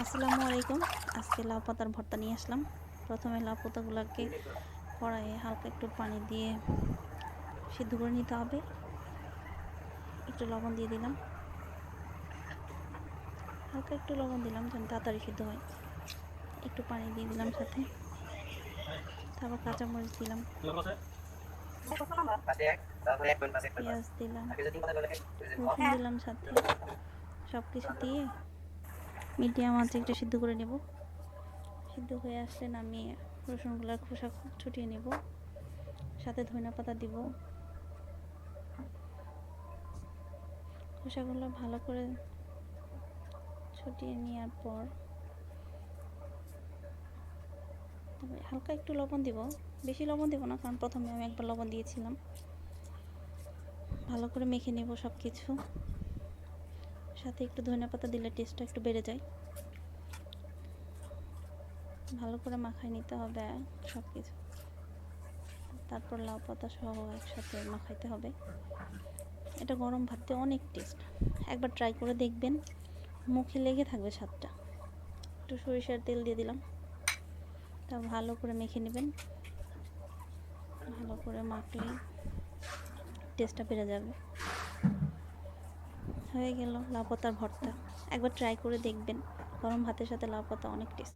আসসালামু আলাইকুম। আজকে লাউ পাতার ভর্তা নিয়ে আসলাম। প্রথমে লাউ পাতাগুলোকে কড়াইয়ে হালকা একটু পানি দিয়ে সিদ্ধ করে নিতে হবে। একটু লবণ দিয়ে দিলাম, হালকা একটু লবণ দিলাম যেন তাড়াতাড়ি সিদ্ধ হয়। একটু পানি দিয়ে দিলাম সাথে, তারপর কাঁচামরিচ দিলাম, পেঁয়াজ দিলাম, রসুন দিলাম সাথে। সব কিছু দিয়ে মিডিয়াম আঁচে একটু সিদ্ধ করে নেব। সিদ্ধ হয়ে আসলে নামিয়ে রসুনগুলোর খোসা ছুটিয়ে নেব, সাথে ধনিয়া পাতা দিব। খোসাগুলো ভালো করে ছুটিয়ে নেওয়ার পর তবে হালকা একটু লবণ দিব, বেশি লবণ দিব না, কারণ প্রথমে আমি একবার লবণ দিয়েছিলাম। ভালো করে মেখে নেব সব কিছু, সাথে একটু ধনিয়া পাতা দিলে টেস্টটা একটু বেড়ে যায়। ভালো করে মাখায় নিতে হবে সব কিছু, তারপর লাউ পাতা সহ একসাথে মাখাইতে হবে। এটা গরম ভাত দিয়ে অনেক টেস্ট, একবার ট্রাই করে দেখবেন, মুখে লেগে থাকবে স্বাদটা। একটু সরিষার তেল দিয়ে দিলাম, তা ভালো করে মেখে নেবেন। ভালো করে মাখলেই টেস্টটা বেড়ে যাবে। হয়ে গেল লাউ পাতার ভর্তা। একবার ট্রাই করে দেখবেন, গরম ভাতের সাথে লাউ পাতা অনেক টেস্ট।